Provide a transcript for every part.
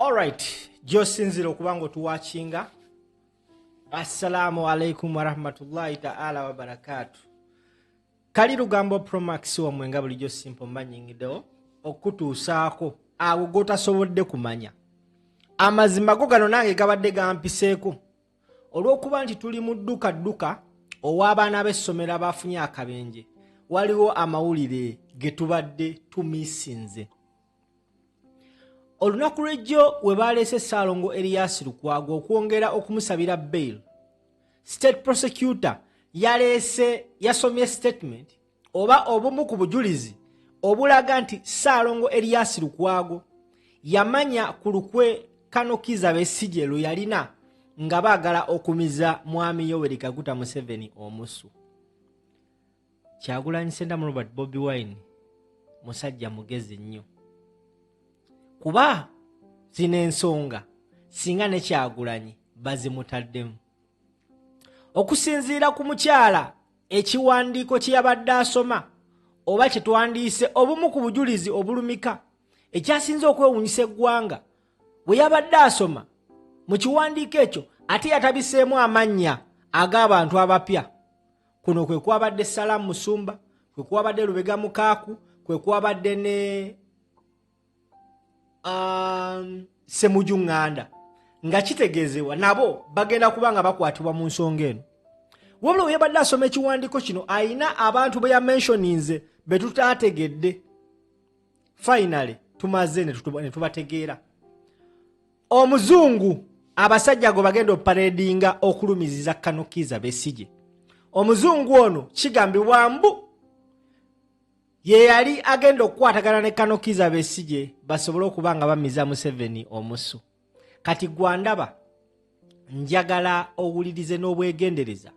Alright, Josinzira okubango tuwachinga. Assalamu alaikum wa rahmatullahi ta'ala wa barakatuh. Kali lugambo Promax wa mwenga bulijjo simple manyingido okutuusaako awo gotasobodde kumanya. Amazima go gano nange gabadde gampiseeko olw'okuba nti tuli mu dduka ow'abaana b'essomero abafunye akabenje. Waliwo amawulire ge tubadde tumisinze. Olunaku lw'ejjo we baleese Ssaalongo Erias Lukwago okwongera okumusabira bail. State Prosecutor yasomye statement oba obumu ku bujulizi obulaga nti Ssaalongo Erias Lukwago yamanya ku lukwe Kiiza Besigye lwe yalina nga baagala okumiza mwami Yoweri Kaguta Museveni omusu. Kyagulanyi Ssendamu Robert Bobi Wine musajja mugezi nnyo. Kuba zino ensonga singa ne Kyagulanyi bazimutaddemu. Okusinziira ku mukyala ekiwandiiko kye yabadde asoma oba kye twandiise obumu ku bujulizi obulumika ekyasinze okwewuunyisa eggwanga bwe yabadde asoma mu kiwandiiko ekyo ate yatabiseemu amannya ag'abantu abapya. Kuno kwe kwabadde Salamu Musumba, kwe kwabadde Lubega Mukaaku, kwe kwabadde ne Ssemujju Nganda, nga kitegeezebwa nabo bagenda kubanga bakwatibwa mu nsonga eno. Wabula we yabadde asoma ekiwandiiko kino ayina abantu be yamentioninze be tutaategedde. Finally tumaze ne tubategeera. Omuzungu abasajja go bagenda oparedinga okulumiriza Kiiza Besigye. Omuzungu ono kigambibwa mbu ye yali agenda okukwatagana ne Kiiza Besigye basobole okubanga bamiza Museveni omusu. Kati gwandaba njagala owulirize n'obwegendereza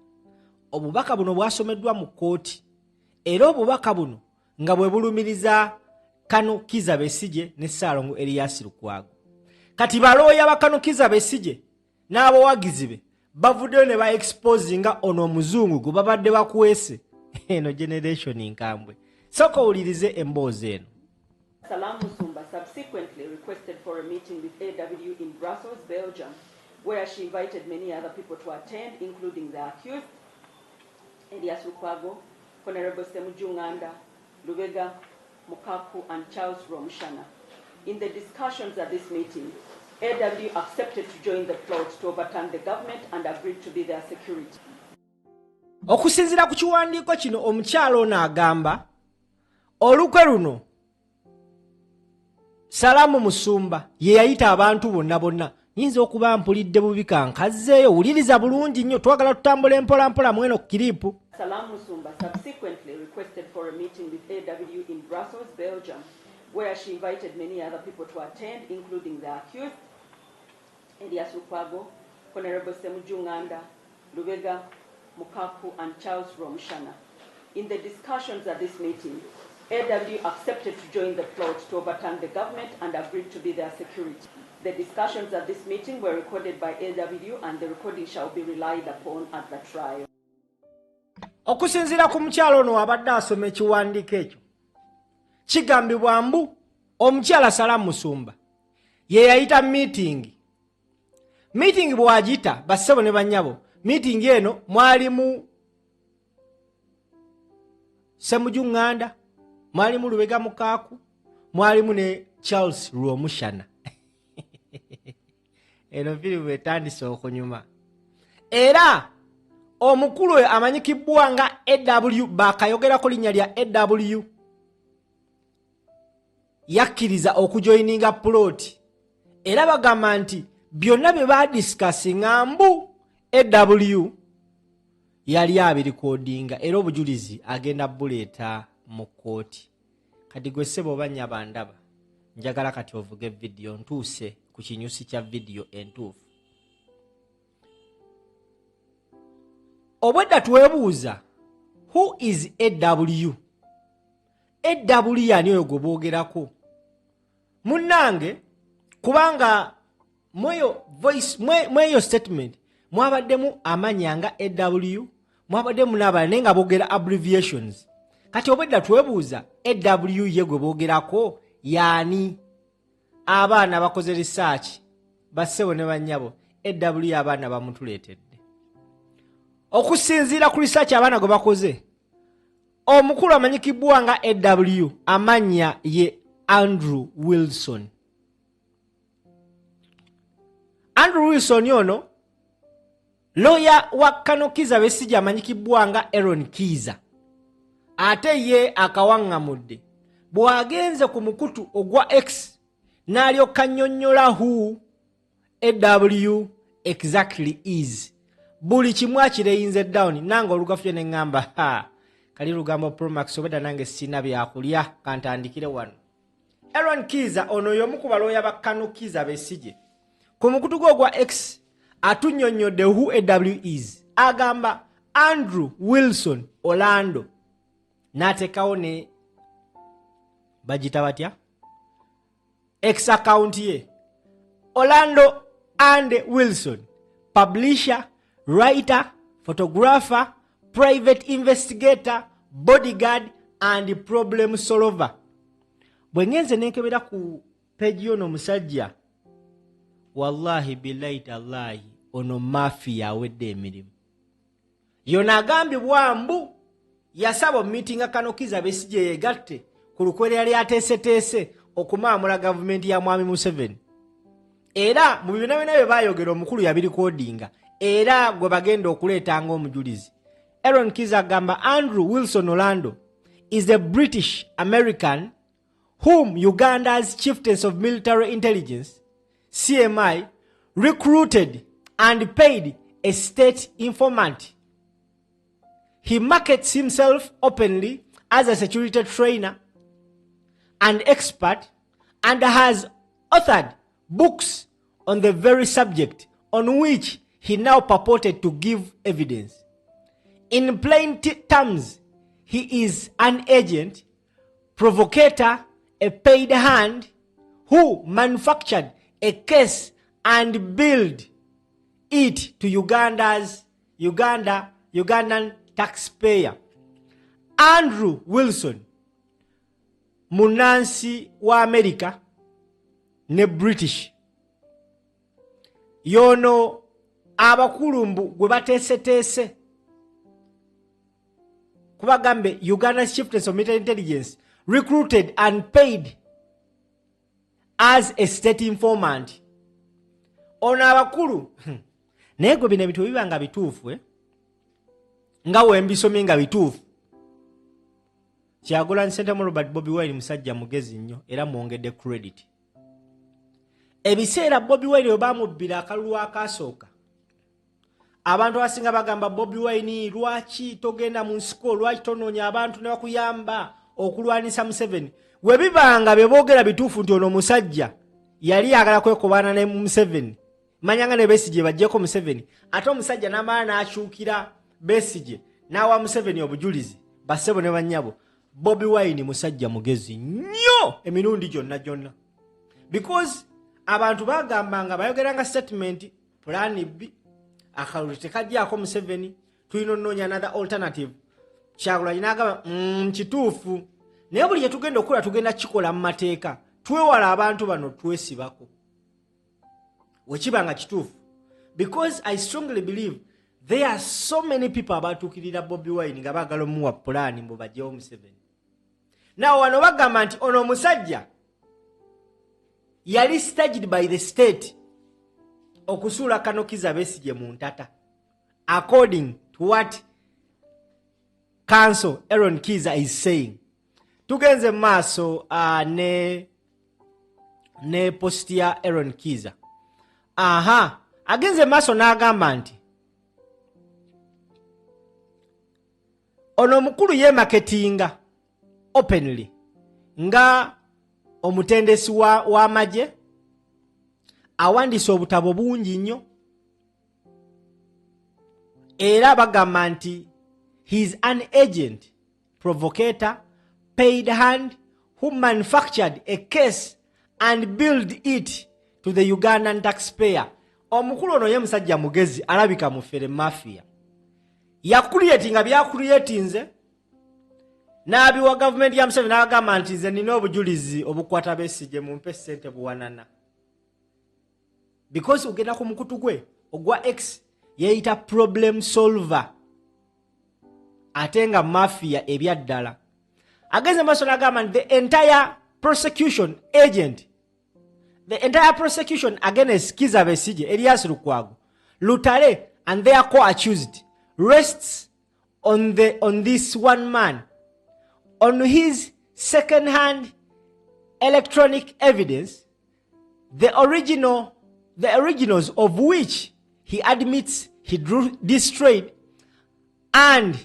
obubaka buno bwasomeddwa mu kkooti era obubaka buno nga bwe bulumiriza Kiiza Besigye ne Ssaalongo Erias Lukwago. Kati balooya ba Kiiza Besigye n'abawagizi be bavuddeyo ne ba-exposinga ono omuzungu gwe babadde bakwese eno generation nkambwe. Soko owulirize emboozi eno. Salamu Musumba subsequently requested for a meeting with AW in Brussels, Belgium, where she invited many other people to attend, including the accused, Erias Lukwago, Honorable Ssemujju Nganda, Lubega Mukaaku, and Charles Romshana. In the discussions at this meeting, AW accepted to join the plot to overturn the government and agreed to be their security. Okusinziira ku kiwandiiko kino omukyalo ono agamba olukwe luno Salamu Musumba ye yayita abantu bonna nyinza okuba mpulidde bubi kankazzeeyo wuliriza bulungi nnyo twagala tutambula mpola mweno ku kiripu. Salamu Musumba subsequently requested for a meeting with AW in Brussels, Belgium, where she invited many other people to attend, including the accused, Erias Lukwago, Honorable Ssemujju Nganda, Lubega Mukaaku, and Charles Romshana. In the discussions at this meeting, AW accepted to join the plot to overturn the government and agreed to be their security. The discussions at this meeting were recorded by AW and the recording shall be relied upon at the trial. Okusinziira ku mukyalo ono abadde asoma ekiwandiiko ekyo kigambibwa mbu omukyala Salamu Musumba ye yayita meeting bw'agiyita bassebo ne bannyabo. Meeting eno mwalimu Ssemujju Nganda, mwalimu Lubega Mukaaku, mwalimu ne Charles Romshana. Eno firimu etandise okunyuma. Era omukulu oyo amanyikibwa nga AW baakayogerako linnya lya AW yakkiriza okujoyininga plot era bagamba nti byonna bye baadisikasinga mbu AW yali abirikodinga era obujulizi agenda buleeta mu kkooti. Kati gwe ssebo oba nnyabandaba njagala kati ovuge video ntuuse ku kinyusi kya video entuufu. Obwedda twebuuza who is AW? AW yani oyo gwe boogerako munnange kubanga mweyo statement mwabaddemu amanya nga AW mwabaddemu n'abalala naye nga boogera abbreviations. Kati obwedda twebuuza AW ye gwe boogerako yani abaana bakoze research bassebo ne bannyabo AW abaana bamutuleetedde okusinziira ku research abaana gwe bakoze omukulu amanyikibwa nga AW amanya ye Andrew Wilson. Andrew Wilson yono lawyer wa Kano Kiiza Besigye amanyikibwa nga Aaron Kiiza ate ye akawangamudde bwagenze ku mukutu ogwa X n'alyoka nnyonnyola who AW exactly is buli kimu akireyinze down nange olugafu ne ngamba kali lugambo Promax obeda nange sina byakulya kantandikire wano. Aaron Kiiza ono y'omu ku balooya ba Kano Kiiza Besigye ku mukutu gwa X atunnyonnyodde who AW is agamba Andrew Wilson Orlando n'ateekawo ne bagita batya X account ye Orlando and Wilson, publisher, writer, photographer, private investigator, bodyguard and problem solver. Bwengenze nenkebera ku page yono musajja wallahi billahi tallahi ono mafia awedde emirimu yona agambye bwambu yasaba meeting Kano Kiiza Besigye yegatte ku lukwere yali ateeseteese okumaamula gavumenti ya Mwami Museveni era mu bibina bye bayogera omukulu yabirikodinga era gwe bagenda okuleetanga omujulizi. Aaron Kiiza agamba Andrew Wilson Orlando is a British American whom Uganda's Chieftains of Military Intelligence CMI recruited and paid a state informant. He markets himself openly as a security trainer and expert and has authored books on the very subject on which he now purported to give evidence. In plain terms, he is an agent, provocator, a paid hand who manufactured a case and billed it to Ugandan taxpayer. Andrew Wilson, munansi wa America ne British. Yono abakulumbu gwe bateeseteese kubagambe Uganda's Chieftains of Military Intelligence recruited and paid as a state informant. Ono abakulu naye gwe bino ebintu bibanga bituufu nga wembisomye nga bituufu. Kyagulanyi Ssentamu Robert Bobi Wine musajja mugezi nnyo era mwongedde credit. Ebiseera Bobi Wine obamubbira akalulu akasooka abantu asinga bagamba Bobi Wine lwaki togenda mu nsiko lwaki tonoonya abantu ne bakuyamba okulwanisa Museveni. We bibanga beboogera bituufu nti ono musajja yali agala kwekobana ne Museveni manyanga ne Besigye bajjeko Museveni ate omusajja n'amala n'akyukira Besigye n'awa Museveni obujulizi bassebo ne bannyabo. Bobi Wine musajja mugezi nnyo emirundi gyonna because abantu bagambanga bayogeranga statement plan B akalulu tekajjaako Museveni tulina onnoonya another alternative. Kyagulanyi n'agamba kituufu naye buli tugenda okukola tugenda kikola mu mateeka twewala abantu bano twesibako wekibanga kituufu because I strongly believe there are so many people abatuukirira Bobi Wine nga baagala omuwa plan mbu bajjewo Museveni. Now wano bagamba nti ono musajja yali staged by the state okusuula Kano Kiiza Besigye mu ntata according to what Counsel Aaron Kiiza is saying. Tugenze maaso ne post ya Aaron Kiiza. Agenze maaso n'agamba nti ono mukulu ye marketinga openly nga omutendesi wa maje awandise obutabo bungi nnyo era bagamba nti he is an agent, provocator, paid hand who manufactured a case and billed it to the Ugandan taxpayer. Omukulu ono ye musajja mugezi alabika mufere mafia. Yakuliyetinga byakuliyetinze n'abiwa gavumenti ya Museveni n'agamba nti nze nina obujulizi obukwata Besigye mumpe ssente buwanana. Because ugenda ku mukutu gwe ogwa X yeeyita problem solver ate nga mafia ebyaddala. Agenze maaso n'agamba nti the entire prosecution against Kiiza Besigye, Elias Lukwago, Lutale and their co-accused rests on this one man, on his second-hand electronic evidence, the originals of which he admits he destroyed, and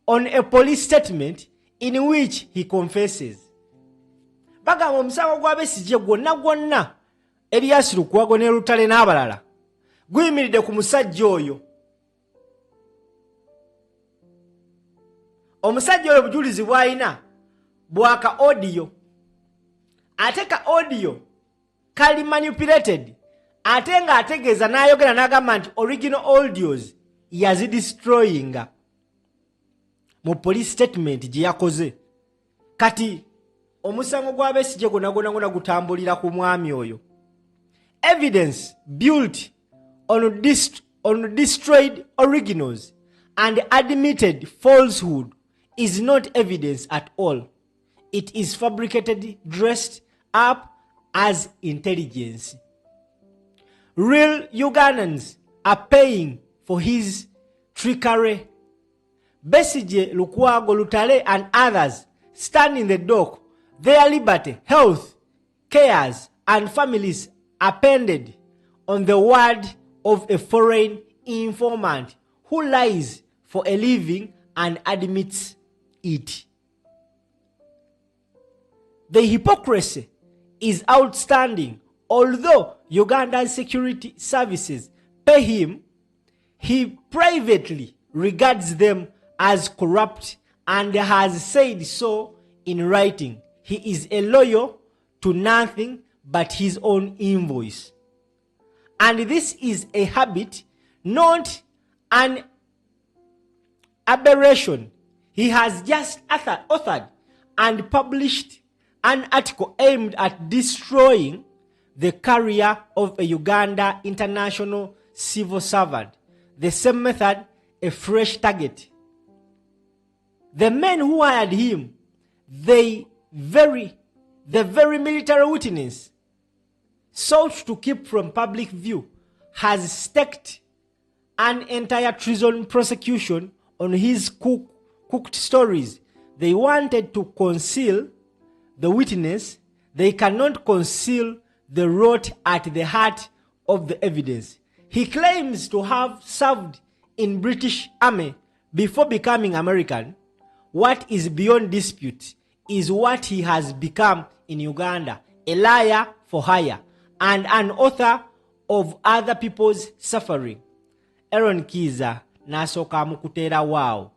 on a police statement in which he confesses. Bagamba omusango gwa Besigye gwonna Elias Lukwago ne Lutale n'abalala guyimiridde ku musajja oyo. Omusajja oyo bujulizi bw'alina bwaka audio, ate ka audio kali manipulated, ate nga ategeeza n'ayogera n'agamba nti original audios yazidestroyinga mu police statement gye yakoze. Kati omusango gwa Besigye gwonna gutambulira ku mwami oyo. Evidence built on destroyed originals and admitted falsehood is not evidence at all. It is fabricated, dressed up as intelligence. Real Ugandans are paying for his trickery. Besigye, Lukwago, Lutale and others stand in the dock. Their liberty, health, cares and families appended on the word of a foreign informant who lies for a living and admits it. The hypocrisy is outstanding. Although Uganda's security services pay him, he privately regards them as corrupt and has said so in writing. He is loyal to nothing but his own invoice. And this is a habit, not an aberration. He has just authored and published an article aimed at destroying the career of a Uganda international civil servant. The same method, a fresh target. The men who hired him, the very military witness sought to keep from public view, has staked an entire treason prosecution on his cooked stories. They wanted to conceal the witness. They cannot conceal the rot at the heart of the evidence. He claims to have served in British Army before becoming American. What is beyond dispute is what he has become in Uganda, a liar for hire and an author of other people's suffering. Aaron Kiiza n'asooka mukuteera waawo.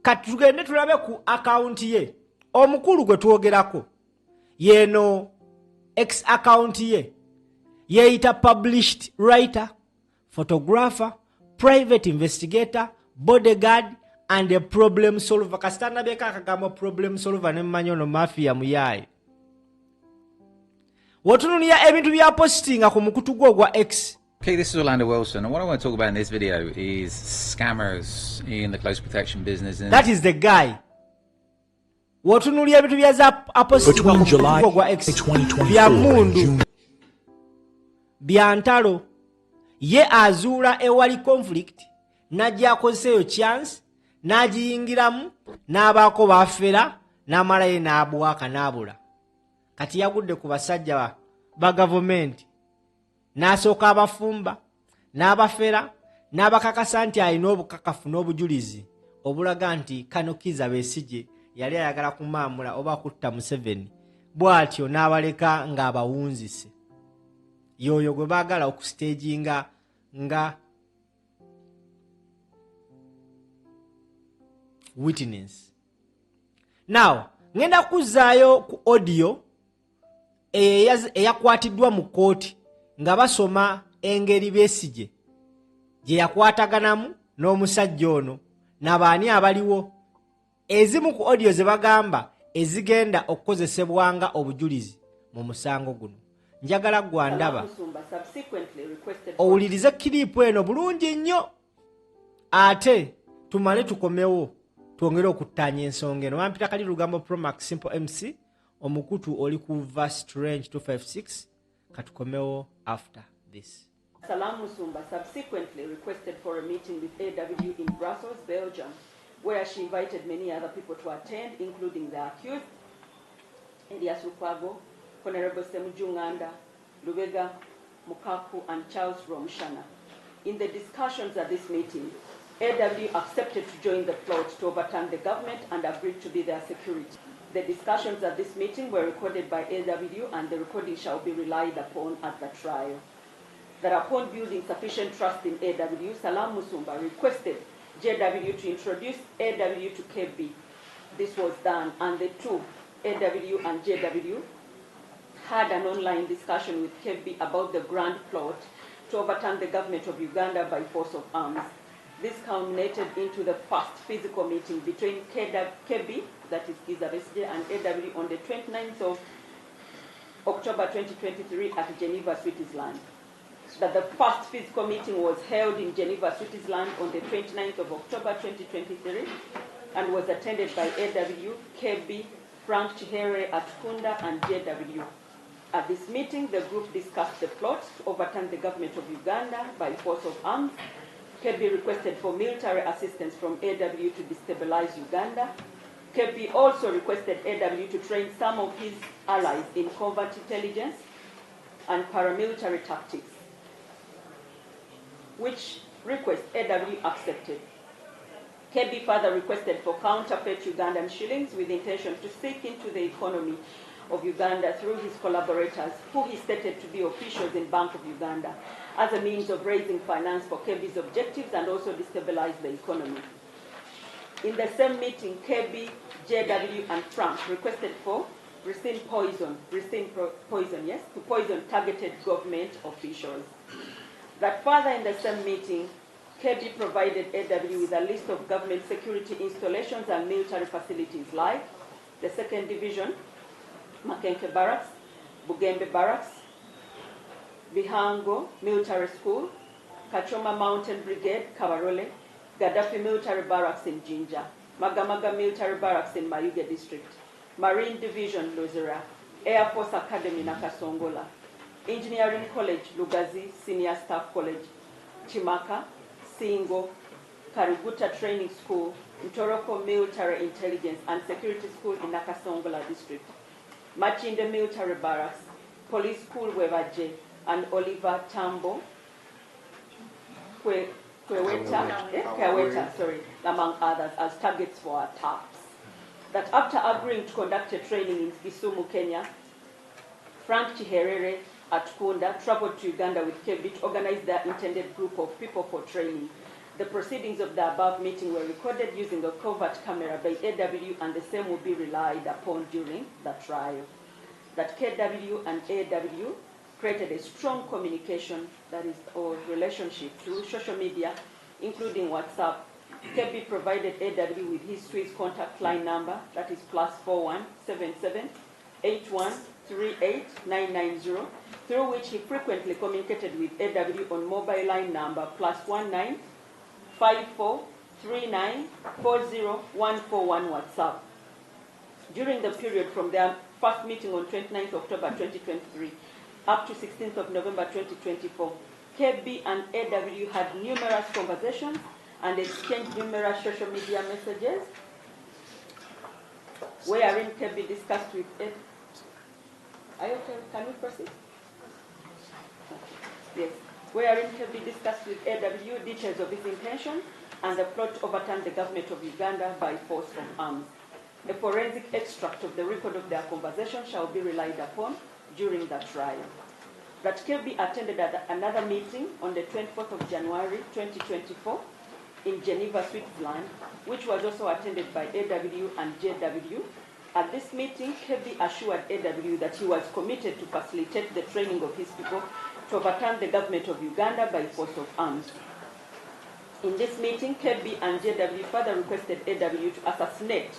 Kati tugende tulabe ku account ye. Omukulu gwe twogerako yeno X account ye yeeyita published writer, photographer, private investigator, bodyguard and a problem solver. Kasitana beka akagamba problem solver ne manyono mafia muyaye. Wotunulia ebintu bya postinga ku mukutu gwo gwa X. Okay, this is Orlando Wilson, and what I want to talk about in this video is scammers in the close protection business. And that is the guy. Wotunulia ebintu bya za postinga ku mukutu gwo gwa X. Bya mundu. Bya ntalo. Ye azula ewali conflict. Najja akozeyo chance. Najiyingiramu. N'abaako bafera. N'amala ye n'abwaka n'abula. Kati yagudde ku basajja ba government. N'asooka abafumba, n'abafera, n'abakakasa nti alina obukakafu n'obujulizi obulaga nti kano Kiiza Besigye yali ayagala kumaamula oba kutta Museveni. Bw'atyo n'abaleka ng'abawunzise. Yoyo gwe baagala okustaginga nga witness. Now, ngenda kuzzaayo ku audio eyakwatiddwa mu kooti nga basoma engeri Besigye gye yakwataganamu n'omusajja ono n'abaani abaliwo ezimu ku audio ze bagamba ezigenda okukozesebwanga obujulizi mu musango guno. Njagala gwandaba owulirize kiriipu eno bulungi nnyo ate tumale tukomewo twongere okuttaanya ensonga eno. Wampita Kali Lugambo Promax Simple MC omukutu oli ku verse range 256 katukomewo after this. Salam Musumba subsequently requested for a meeting with AW in Brussels, Belgium, where she invited many other people to attend, including the accused, Elias Lukwago, Honorable Semujunganda, Lubega Mukaku, and Charles Romshana. In the discussions at this meeting, AW accepted to join the plot to overturn the government and agreed to be their security. The discussions at this meeting were recorded by AW, and the recording shall be relied upon at the trial. That upon building sufficient trust in AW, Salam Musumba requested JW to introduce AW to KB. This was done, and the two, AW and JW, had an online discussion with KB about the grand plot to overturn the government of Uganda by force of arms. This culminated into the first physical meeting between KB, that is Kiiza Besigye, and AW on the 29th of October 2023 at Geneva, Switzerland. That the first physical meeting was held in Geneva, Switzerland on the 29th of October 2023 and was attended by AW, KB, Frank Chihere Atkunda, and JW. At this meeting, the group discussed the plot to overturn the government of Uganda by force of arms. KB requested for military assistance from AW to destabilize Uganda. KB also requested AW to train some of his allies in covert intelligence and paramilitary tactics, which request AW accepted. KB further requested for counterfeit Ugandan shillings with intention to seek into the economy of Uganda through his collaborators, who he stated to be officials in Bank of Uganda, as a means of raising finance for KB's objectives and also destabilize the economy. In the same meeting, KB, JW, and Frank requested for ricin poison, to poison targeted government officials. That further in the same meeting, KB provided AW with a list of government security installations and military facilities like the 2nd Division, Makenke Barracks, Bugembe Barracks, Bihango Military School, Kachoma Mountain Brigade, Kabarole, Gaddafi Military Barracks in Jinja, Magamaga Military Barracks in Mayuge District, Marine Division, Lozera, Air Force Academy, Nakasongola, Engineering College, Lugazi Senior Staff College, Chimaka, Singo, Kariguta Training School, Ntoroko Military Intelligence and Security School in Nakasongola District, Machinde Military Barracks, Police School Webaje, and Oliver Tambo, Kweweta, among others, as targets for attacks. That after agreeing to conduct a training in Kisumu, Kenya, Frank Chiherere Atkunda traveled to Uganda with KB to organize their intended group of people for training. The proceedings of the above meeting were recorded using a covert camera by AW, and the same will be relied upon during the trial. That KW and AW created a strong communication, that is, or relationship through social media, including WhatsApp. KB provided AW with his Swiss contact line number, that is +4177 8138 990, through which he frequently communicated with AW on mobile line number +19 54 39 40 141 WhatsApp. During the period from their first meeting on 29th October 2023 up to 16th of November 2024, KB and AW had numerous conversations and exchanged numerous social media messages, wherein KB discussed with AW. Are you okay? Can we proceed? Yes. Wherein KB discussed with AW details of his intentions and the plot to overturn the government of Uganda by force of arms. A forensic extract of the record of their conversation shall be relied upon during the trial. That KB attended another meeting on the 24th of January 2024 in Geneva, Switzerland, which was also attended by AW and JW. At this meeting, KB assured AW that he was committed to facilitate the training of his people to overturn the government of Uganda by force of arms. In this meeting, KB and JW further requested AW to assassinate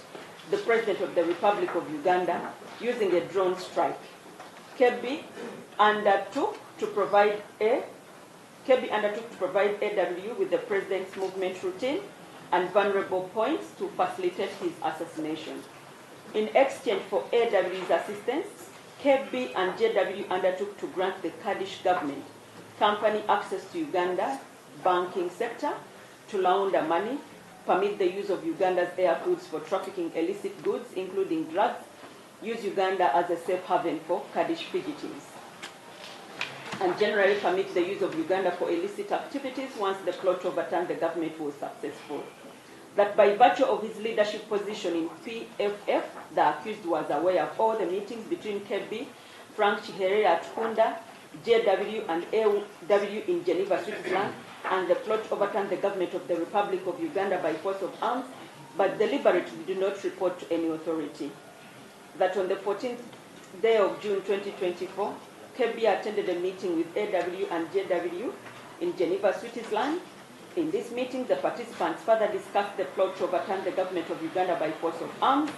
the President of the Republic of Uganda using a drone strike. KB undertook to provide AW with the President's movement routine and vulnerable points to facilitate his assassination. In exchange for AW's assistance, KB and JW undertook to grant the Kurdish government company access to Uganda banking sector to launder money, permit the use of Uganda's airfields for trafficking illicit goods, including drugs, use Uganda as a safe haven for Kurdish fugitives, and generally permit the use of Uganda for illicit activities once the plot to overturn the government was successful. That by virtue of his leadership position in PFF, the accused was aware of all the meetings between KB, Frank Chihere at Kunda, JW and AW in Geneva, Switzerland, and the plot to overturn the government of the Republic of Uganda by force of arms, but deliberately did not report to any authority. That on the 14th day of June 2024, KB attended a meeting with AW and JW in Geneva, Switzerland. In this meeting, the participants further discussed the plot to overturn the government of Uganda by force of arms.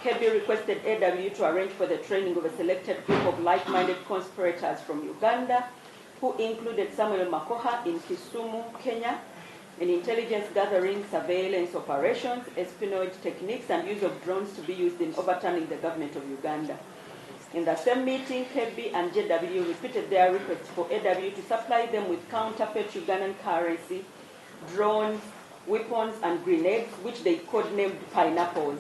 KB requested AW to arrange for the training of a selected group of like-minded conspirators from Uganda, who included Samuel Makoha in Kisumu, Kenya, in intelligence gathering, surveillance operations, espionage techniques, and use of drones to be used in overturning the government of Uganda. In the same meeting, KB and JW repeated their request for AW to supply them with counterfeit Ugandan currency, drones, weapons, and grenades, which they codenamed pineapples.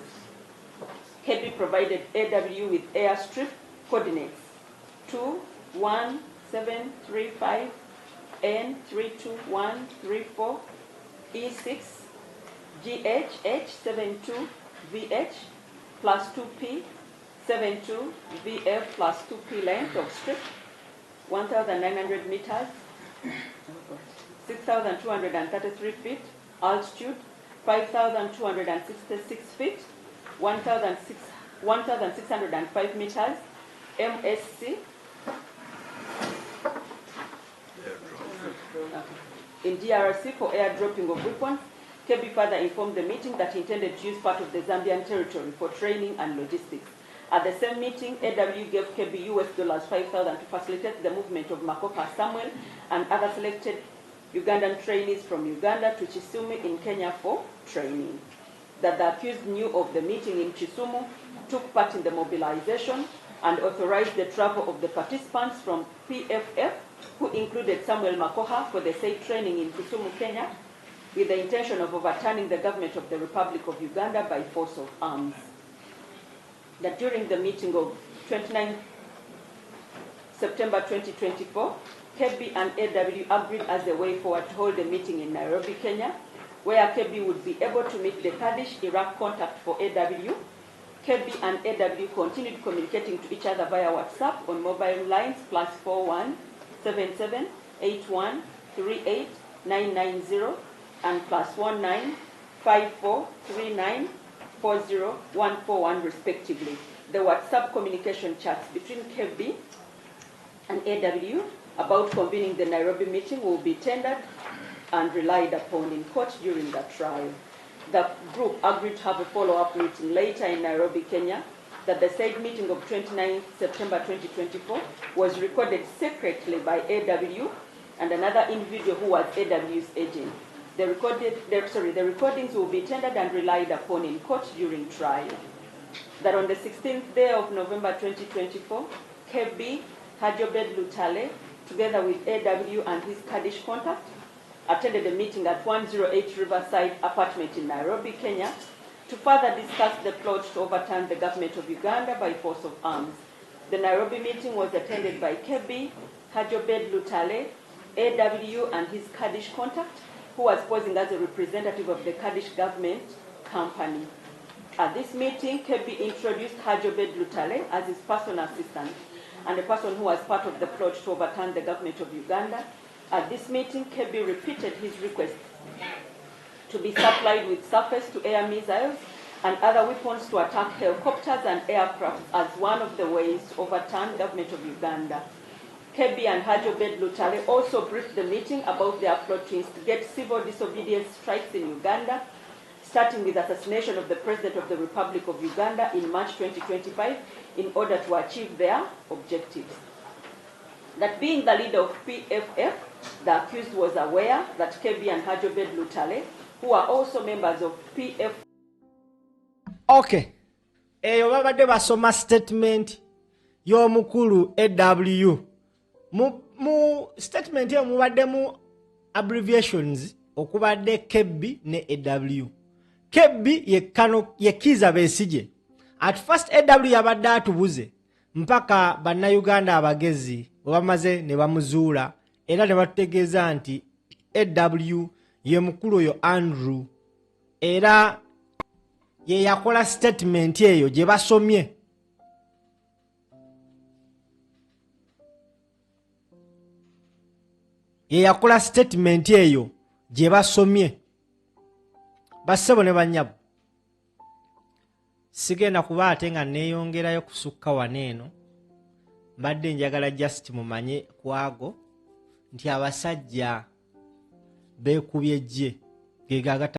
KB provided AW with airstrip coordinates 21735 N32134 E6 GHH72VH plus 2P 72 VF plus 2P length of strip, 1,900 meters, 6,233 feet, altitude, 5,266 feet, 1,605 meters, MSC. In DRC for airdropping of weapons. KB further informed the meeting that he intended to use part of the Zambian territory for training and logistics. At the same meeting, AW gave KB $5,000 to facilitate the movement of Makoha Samuel and other selected Ugandan trainees from Uganda to Kisumu in Kenya for training. That the accused knew of the meeting in Kisumu, took part in the mobilization, and authorized the travel of the participants from PFF, who included Samuel Makoha, for the said training in Kisumu, Kenya, with the intention of overturning the government of the Republic of Uganda by force of arms. That during the meeting of 29 September 2024, KB and AW agreed as a way forward to hold a meeting in Nairobi, Kenya, where KB would be able to meet the Kurdish Iraq contact for AW. KB and AW continued communicating to each other via WhatsApp on mobile lines +41 77 81 38 990 and +19 54 39 40 141 respectively. The WhatsApp communication chats between KB and AW about convening the Nairobi meeting will be tendered and relied upon in court during the trial. The group agreed to have a follow-up meeting later in Nairobi, Kenya. That the said meeting of 29 September 2024 was recorded secretly by AW and another individual who was AW's agent. The recordings will be tendered and relied upon in court during trial. That on the 16th day of November 2024, KB Hajobed Lutale, together with AW and his Kurdish contact, attended a meeting at 108 Riverside apartment in Nairobi, Kenya, to further discuss the plot to overturn the government of Uganda by force of arms. The Nairobi meeting was attended by KB Hajobed Lutale, AW and his Kurdish contact, who was posing as a representative of the Kurdish government company. At this meeting, KB introduced Hajobed Lutale as his personal assistant and a person who was part of the plot to overturn the government of Uganda. At this meeting, KB repeated his request to be supplied with surface-to-air missiles and other weapons to attack helicopters and aircraft as one of the ways to overturn the government of Uganda. Kebi and Hajobed Lutale also briefed the meeting about their plot to instigate civil disobedience strikes in Uganda, starting with assassination of the President of the Republic of Uganda in March 2025 in order to achieve their objectives. That being the leader of PFF, the accused was aware that Kebi and Hajobed Lutale, who are also members of PF. Okay. Eyo babadde basoma statement y'omukulu AW. Mu statement eyo mubaddemu abbreviations okubadde Kebi ne AW. Kebi ye Kiiza Besigye. At first AW yabadde atubuze mpaka bannayuganda abagezi bamaze ne bamuzuula era ne batutegeeza nti AW ye mukulu oyo Andrew era ye yakola statement eyo gye basomye. Ye yakola statement eyo gye basomye. Bassebo ne bannyabo. Sigenda kuba ate nga neeyongerayo kusukka waneeno. Mbadde njagala just mumanye kwago nti abasajja beekubye gye ge